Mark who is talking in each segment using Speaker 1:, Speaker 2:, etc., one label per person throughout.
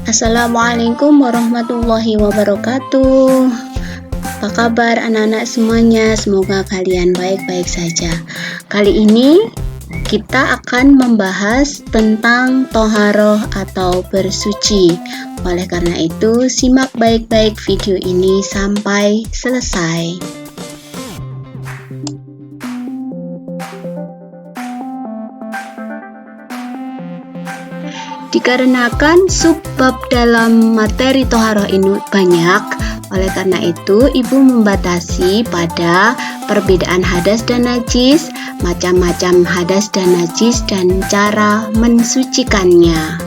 Speaker 1: Assalamualaikum warahmatullahi wabarakatuh. Apa kabar anak-anak semuanya? Semoga kalian baik-baik saja. Kali ini kita akan membahas tentang toharoh atau bersuci. Oleh karena itu, simak baik-baik video ini sampai selesai. Dikarenakan subbab dalam materi toharoh ini banyak, oleh karena itu ibu membatasi pada perbedaan hadas dan najis, macam-macam hadas dan najis, dan cara mensucikannya.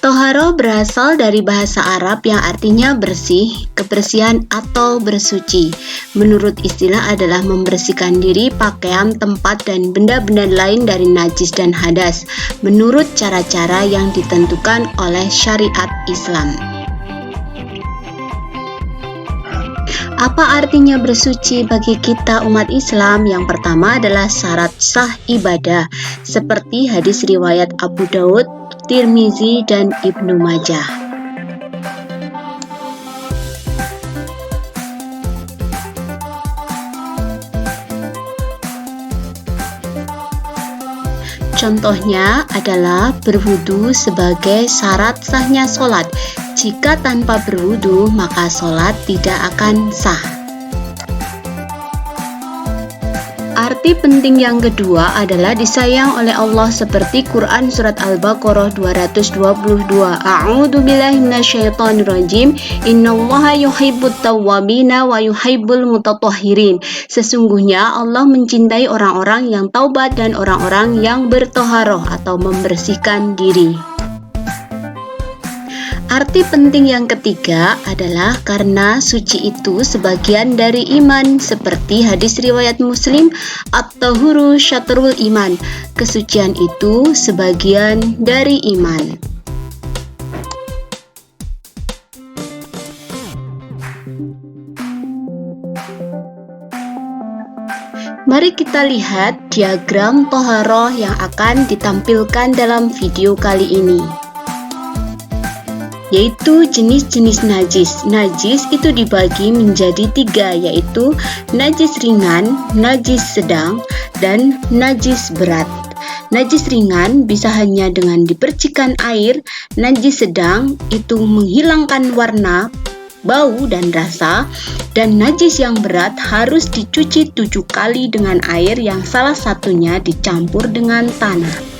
Speaker 1: Toharoh berasal dari bahasa Arab yang artinya bersih, kebersihan atau bersuci. Menurut istilah adalah membersihkan diri, pakaian, tempat, dan benda-benda lain dari najis dan hadas, menurut cara-cara yang ditentukan oleh syariat Islam. Apa artinya bersuci bagi kita umat Islam? Yang pertama adalah syarat sah ibadah, seperti hadis riwayat Abu Daud, Tirmizi, dan Ibnu Majah. Contohnya adalah berwudu sebagai syarat sahnya sholat. Jika tanpa berwudu, maka sholat tidak akan sah. Arti penting yang kedua adalah disayang oleh Allah, seperti Quran Surat Al-Baqarah 222. A'udzu billahi minasyaitonir rajim. Innallaha yuhibbut tawwabina wa yuhibbul mutatahhirin. Sesungguhnya Allah mencintai orang-orang yang taubat dan orang-orang yang bertoharoh atau membersihkan diri. Arti penting yang ketiga adalah karena suci itu sebagian dari iman, seperti hadis riwayat Muslim, at-tahuru syatrul iman. Kesucian itu sebagian dari iman. Mari kita lihat diagram toharoh yang akan ditampilkan dalam video kali ini, yaitu jenis-jenis najis. Najis itu dibagi menjadi 3, yaitu najis ringan, najis sedang, dan najis berat. Najis ringan bisa hanya dengan dipercikan air. Najis sedang itu menghilangkan warna, bau, dan rasa. Dan najis yang berat harus dicuci 7 kali dengan air yang salah satunya dicampur dengan tanah.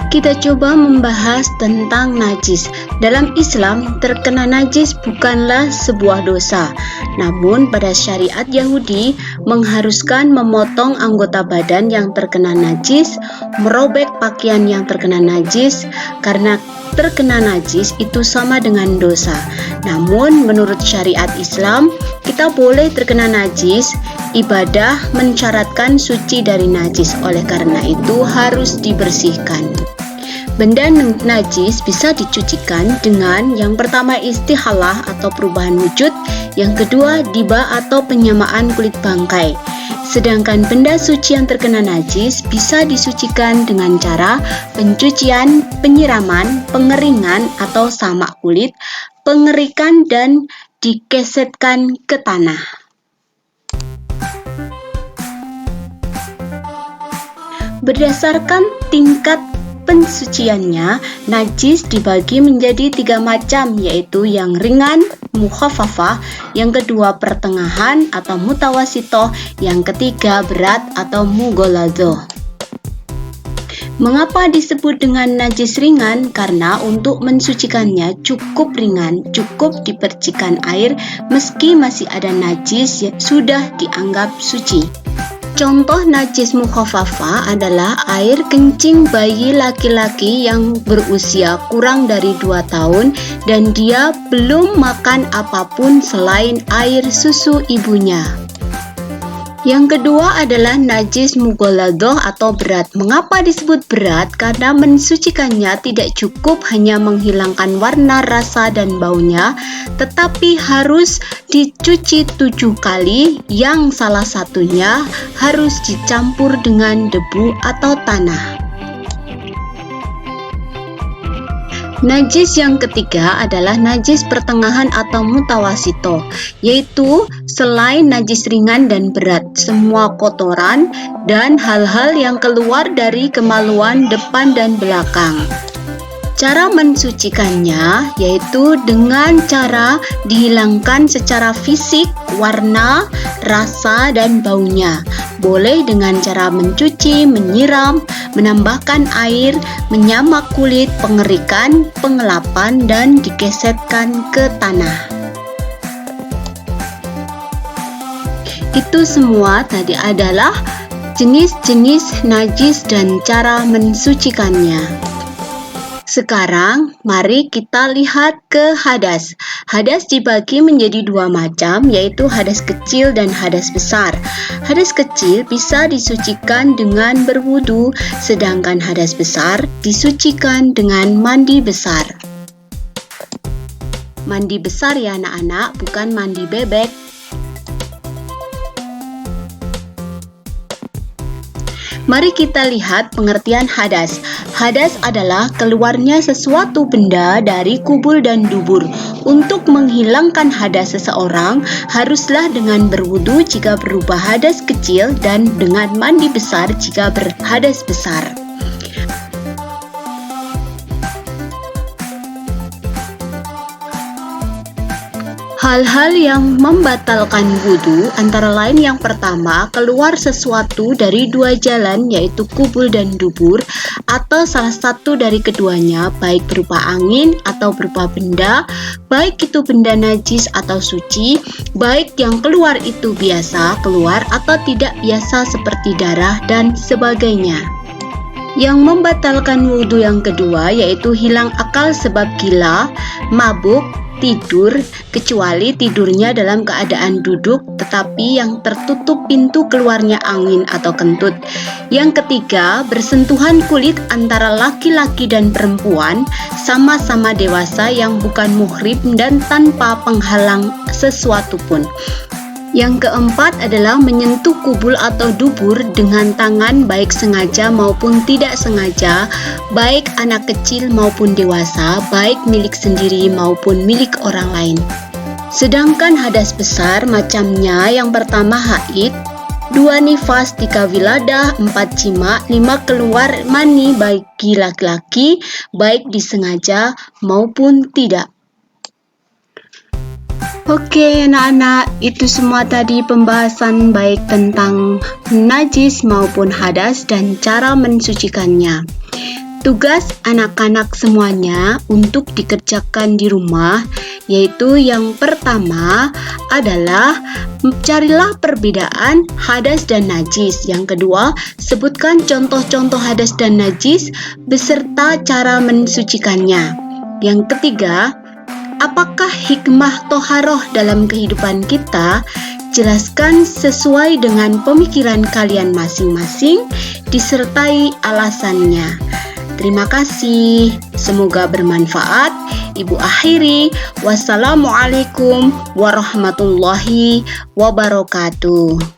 Speaker 1: Kita coba membahas tentang najis. Dalam Islam, terkena najis bukanlah sebuah dosa. Namun pada syariat Yahudi mengharuskan memotong anggota badan yang terkena najis, merobek pakaian yang terkena najis, karena terkena najis itu sama dengan dosa. Namun menurut syariat Islam, kita boleh terkena najis. Ibadah mensyaratkan suci dari najis, oleh karena itu harus dibersihkan. Benda najis bisa dicucikan dengan yang pertama istihalah atau perubahan wujud, yang kedua diba atau penyamaan kulit bangkai. Sedangkan benda suci yang terkena najis bisa disucikan dengan cara pencucian, penyiraman, pengeringan atau samak kulit, pengerikan, dan dikesetkan ke tanah. Berdasarkan tingkat pensuciannya, najis dibagi menjadi 3 macam, yaitu yang ringan, mukhafafah, yang kedua pertengahan atau mutawasitoh, yang ketiga berat atau mughaladzoh. Mengapa disebut dengan najis ringan? Karena untuk mensucikannya cukup ringan, cukup dipercikan air, meski masih ada najis yang sudah dianggap suci. Contoh najis mukhafafah adalah air kencing bayi laki-laki yang berusia kurang dari 2 tahun dan dia belum makan apapun selain air susu ibunya. Yang kedua adalah najis mughaladzoh atau berat. Mengapa disebut berat? Karena mensucikannya tidak cukup hanya menghilangkan warna, rasa, dan baunya, tetapi harus dicuci 7 kali, yang salah satunya harus dicampur dengan debu atau tanah. Najis yang ketiga adalah najis pertengahan atau mutawasito, yaitu selain najis ringan dan berat, semua kotoran dan hal-hal yang keluar dari kemaluan depan dan belakang. Cara mensucikannya yaitu dengan cara dihilangkan secara fisik warna, rasa, dan baunya. Boleh dengan cara mencuci, menyiram, menambahkan air, menyamak kulit, pengerikan, pengelapan, dan digesetkan ke tanah. Itu semua tadi adalah jenis-jenis najis dan cara mensucikannya. Sekarang, mari kita lihat ke hadas. Hadas dibagi menjadi dua macam, yaitu hadas kecil dan hadas besar. Hadas kecil bisa disucikan dengan berwudu, sedangkan hadas besar disucikan dengan mandi besar. Mandi besar ya anak-anak, bukan mandi bebek. Mari kita lihat pengertian hadas. Hadas adalah keluarnya sesuatu benda dari kubul dan dubur. Untuk menghilangkan hadas seseorang, haruslah dengan berwudu jika berubah hadas kecil dan dengan mandi besar jika berhadas besar. Hal-hal yang membatalkan wudhu antara lain yang pertama, keluar sesuatu dari dua jalan yaitu kubul dan dubur atau salah satu dari keduanya, baik berupa angin atau berupa benda, baik itu benda najis atau suci, baik yang keluar itu biasa keluar atau tidak biasa seperti darah dan sebagainya. Yang membatalkan wudhu yang kedua yaitu hilang akal sebab gila, mabuk, tidur, kecuali tidurnya dalam keadaan duduk tetapi yang tertutup pintu keluarnya angin atau kentut. Yang ketiga, bersentuhan kulit antara laki-laki dan perempuan sama-sama dewasa yang bukan muhrim dan tanpa penghalang sesuatu pun. Yang keempat adalah menyentuh kubul atau dubur dengan tangan baik sengaja maupun tidak sengaja, baik anak kecil maupun dewasa, baik milik sendiri maupun milik orang lain. Sedangkan hadas besar macamnya yang pertama haid, 2 nifas, 3 wiladah, 4 jima, 5 keluar mani bagi laki-laki, baik disengaja maupun tidak. Oke anak-anak, itu semua tadi pembahasan baik tentang najis maupun hadas dan cara mensucikannya. Tugas anak-anak semuanya untuk dikerjakan di rumah, yaitu yang pertama adalah carilah perbedaan hadas dan najis. Yang kedua, sebutkan contoh-contoh hadas dan najis beserta cara mensucikannya. Yang ketiga, apakah hikmah toharoh dalam kehidupan kita? Jelaskan sesuai dengan pemikiran kalian masing-masing, disertai alasannya. Terima kasih, semoga bermanfaat. Ibu akhiri, wassalamualaikum warahmatullahi wabarakatuh.